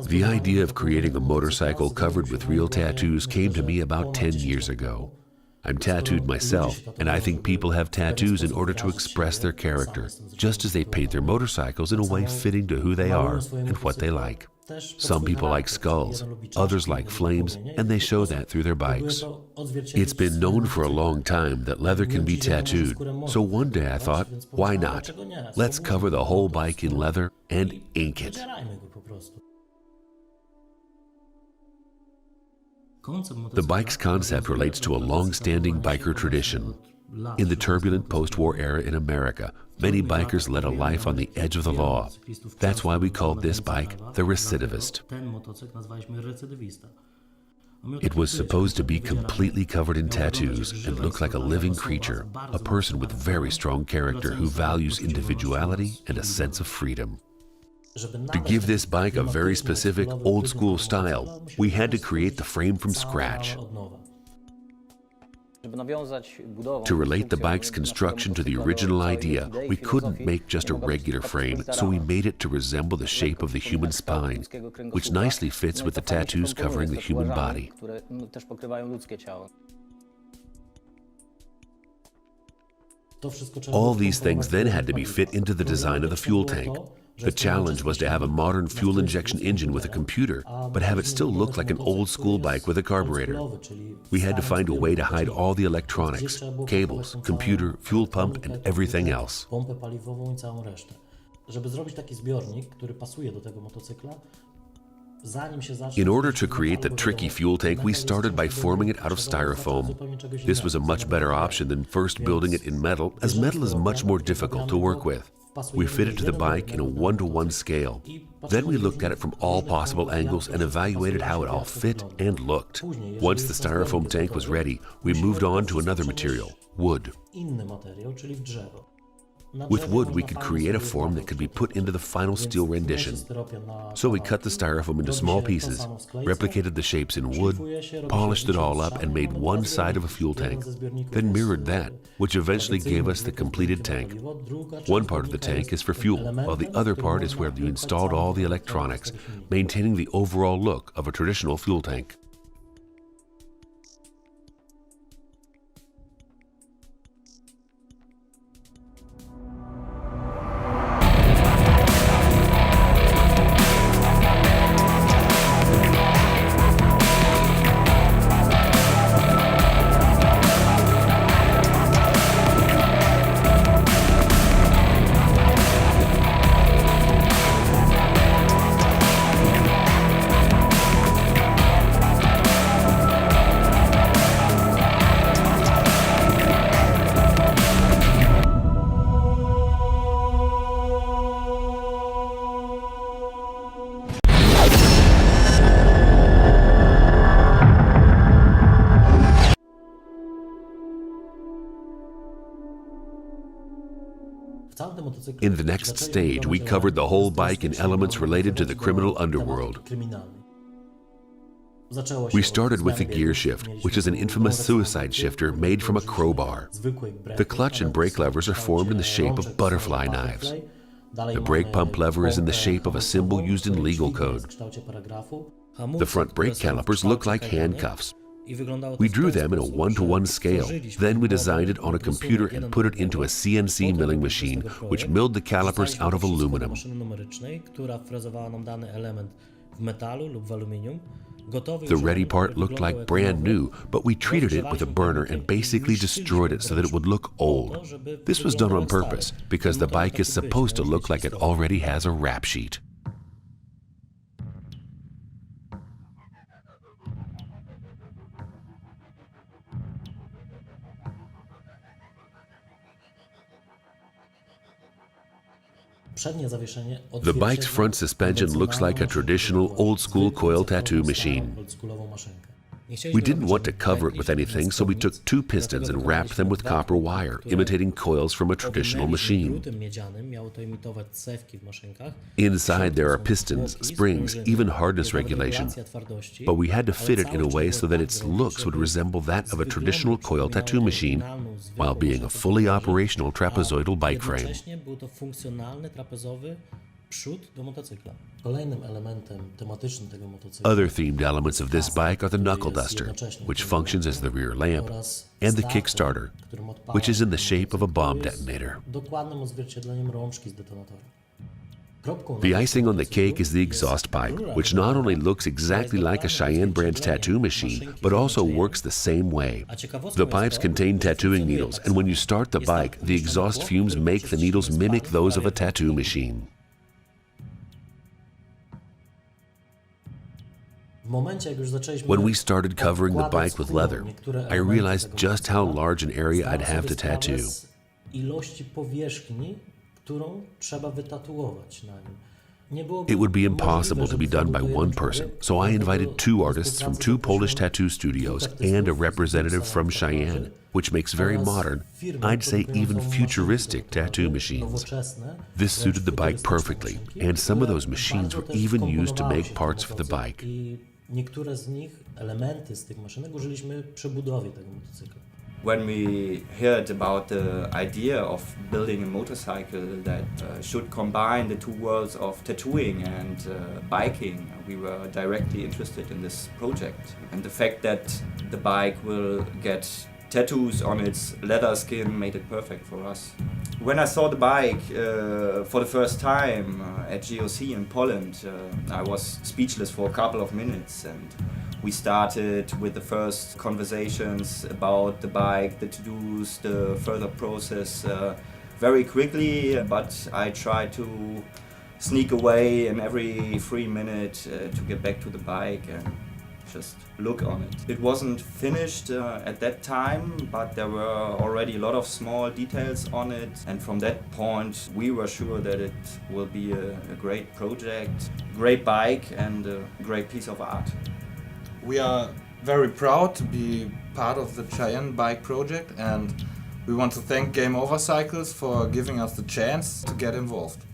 The idea of creating a motorcycle covered with real tattoos came to me about 10 years ago. I'm tattooed myself, and I think people have tattoos in order to express their character, just as they paint their motorcycles in a way fitting to who they are and what they like. Some people like skulls, others like flames, and they show that through their bikes. It's been known for a long time that leather can be tattooed, so one day I thought, why not? Let's cover the whole bike in leather and ink it. The bike's concept relates to a long-standing biker tradition. In the turbulent post-war era in America, many bikers led a life on the edge of the law. That's why we called this bike the Recidivist. It was supposed to be completely covered in tattoos and look like a living creature, a person with very strong character who values individuality and a sense of freedom. To give this bike a very specific, old-school style, we had to create the frame from scratch. To relate the bike's construction to the original idea, we couldn't make just a regular frame, so we made it to resemble the shape of the human spine, which nicely fits with the tattoos covering the human body. All these things then had to be fit into the design of the fuel tank. The challenge was to have a modern fuel injection engine with a computer, but have it still look like an old-school bike with a carburetor. We had to find a way to hide all the electronics, cables, computer, fuel pump, and everything else. In order to create the tricky fuel tank, we started by forming it out of styrofoam. This was a much better option than first building it in metal, as metal is much more difficult to work with. We fit it to the bike in a 1-to-1 scale. Then we looked at it from all possible angles and evaluated how it all fit and looked. Once the styrofoam tank was ready, we moved on to another material, wood. With wood, we could create a form that could be put into the final steel rendition. So we cut the styrofoam into small pieces, replicated the shapes in wood, polished it all up, and made one side of a fuel tank, then mirrored that, which eventually gave us the completed tank. One part of the tank is for fuel, while the other part is where we installed all the electronics, maintaining the overall look of a traditional fuel tank. In the next stage, we covered the whole bike in elements related to the criminal underworld. We started with the gear shift, which is an infamous suicide shifter made from a crowbar. The clutch and brake levers are formed in the shape of butterfly knives. The brake pump lever is in the shape of a symbol used in legal code. The front brake calipers look like handcuffs. We drew them in a 1-to-1 scale. Then we designed it on a computer and put it into a CNC milling machine, which milled the calipers out of aluminum. The ready part looked like brand new, but we treated it with a burner and basically destroyed it so that it would look old. This was done on purpose because the bike is supposed to look like it already has a rap sheet. The bike's front suspension looks like a traditional old-school coil tattoo machine. We didn't want to cover it with anything, so we took two pistons and wrapped them with copper wire, imitating coils from a traditional machine. Inside there are pistons, springs, even hardness regulation, but we had to fit it in a way so that its looks would resemble that of a traditional coil tattoo machine, while being a fully operational trapezoidal bike frame. Other themed elements of this bike are the knuckle duster, which functions as the rear lamp, and the Kickstarter, which is in the shape of a bomb detonator. The icing on the cake is the exhaust pipe, which not only looks exactly like a Cheyenne brand tattoo machine, but also works the same way. The pipes contain tattooing needles, and when you start the bike, the exhaust fumes make the needles mimic those of a tattoo machine. When we started covering the bike with leather, I realized just how large an area I'd have to tattoo. It would be impossible to be done by one person, so I invited two artists from two Polish tattoo studios and a representative from Cheyenne, which makes very modern, I'd say even futuristic tattoo machines. This suited the bike perfectly, and some of those machines were even used to make parts for the bike. When we heard about the idea of building a motorcycle that should combine the two worlds of tattooing and biking, we were directly interested in this project. And the fact that the bike will get tattoos on its leather skin made it perfect for us. When I saw the bike for the first time at GOC in Poland, I was speechless for a couple of minutes, and we started with the first conversations about the bike, the to-dos, the further process very quickly, but I tried to sneak away in every free minute to get back to the bike and just look on it. It wasn't finished at that time, but there were already a lot of small details on it, and from that point we were sure that it will be a great project, great bike and a great piece of art. We are very proud to be part of the Cheyenne Bike project, and we want to thank Game Over Cycles for giving us the chance to get involved.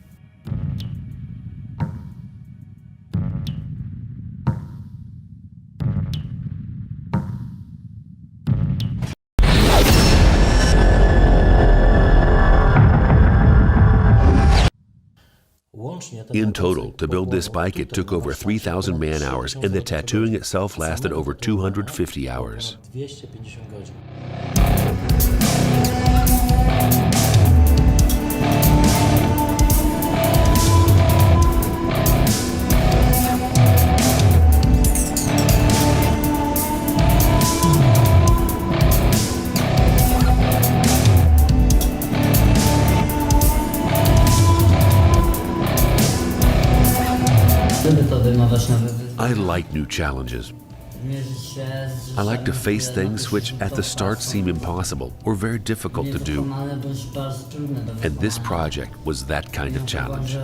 In total, to build this bike, it took over 3,000 man-hours, and the tattooing itself lasted over 250 hours. I like new challenges. I like to face things which at the start seem impossible or very difficult to do. And this project was that kind of challenge.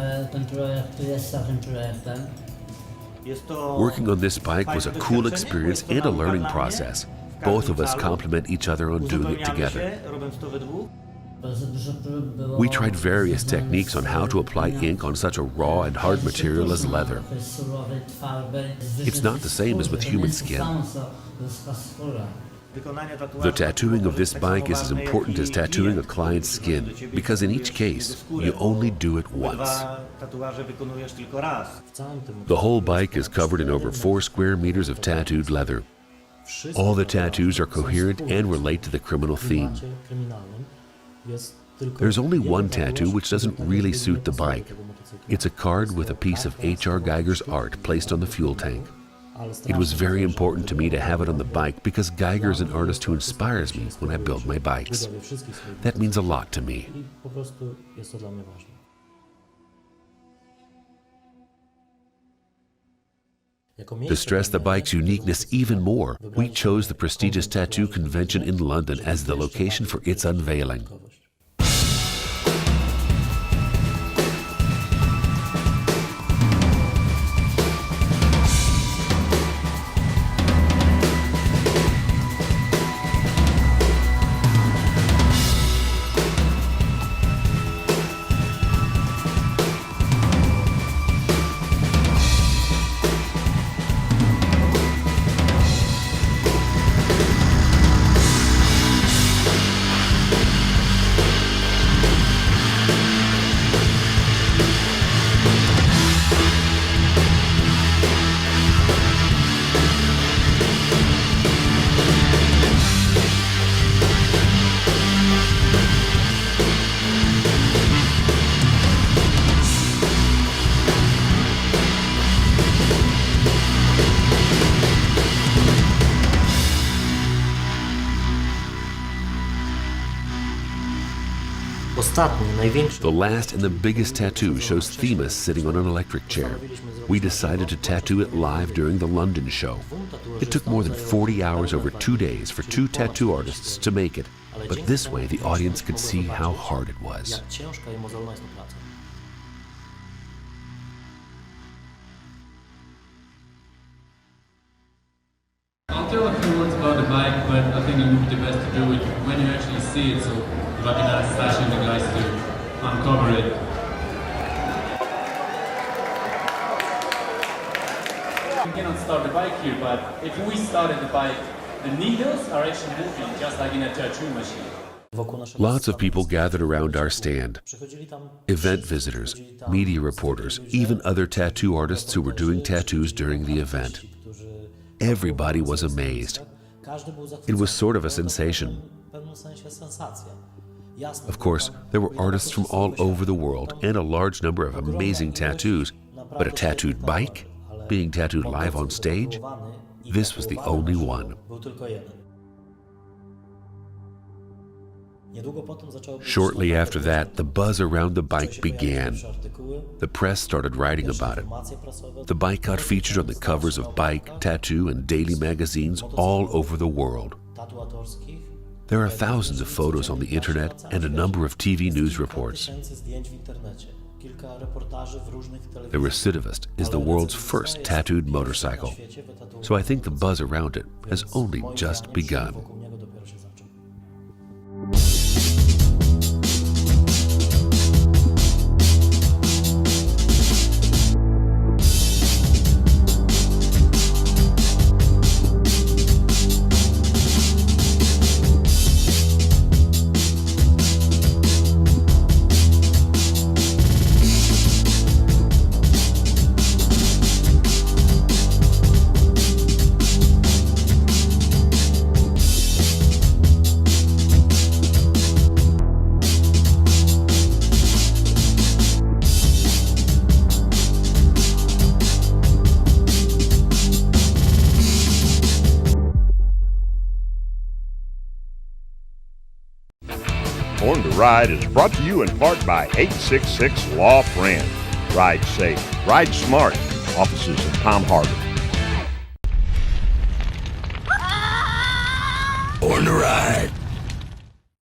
Working on this bike was a cool experience and a learning process. Both of us complement each other on doing it together. We tried various techniques on how to apply ink on such a raw and hard material as leather. It's not the same as with human skin. The tattooing of this bike is as important as tattooing a client's skin, because in each case, you only do it once. The whole bike is covered in over 4 square meters of tattooed leather. All the tattoos are coherent and relate to the criminal theme. There's only one tattoo which doesn't really suit the bike. It's a card with a piece of H.R. Geiger's art placed on the fuel tank. It was very important to me to have it on the bike because Geiger is an artist who inspires me when I build my bikes. That means a lot to me. To stress the bike's uniqueness even more, we chose the prestigious tattoo convention in London as the location for its unveiling. The last and the biggest tattoo shows Themis sitting on an electric chair. We decided to tattoo it live during the London show. It took more than 40 hours over 2 days for 2 tattoo artists to make it, but this way the audience could see how hard it was. I'll tell a few words about the bike, but I think it would be the best to do it when you actually see it, so if I can ask Sasha and the guys to uncover it. We cannot start the bike here, but if we started the bike, the needles are actually moving just like in a tattoo machine. Lots of people gathered around our stand. Event visitors, media reporters, even other tattoo artists who were doing tattoos during the event. Everybody was amazed. It was sort of a sensation. Of course, there were artists from all over the world and a large number of amazing tattoos, but a tattooed bike being tattooed live on stage, this was the only one. Shortly after that, the buzz around the bike began. The press started writing about it. The bike got featured on the covers of Bike, Tattoo, and daily magazines all over the world. There are thousands of photos on the internet and a number of TV news reports. The Recidivist is the world's first tattooed motorcycle, so I think the buzz around it has only just begun. Born to Ride is brought to you in part by 866 Law Friend. Ride safe, ride smart. Offices in Palm Harbor. Born to Ride.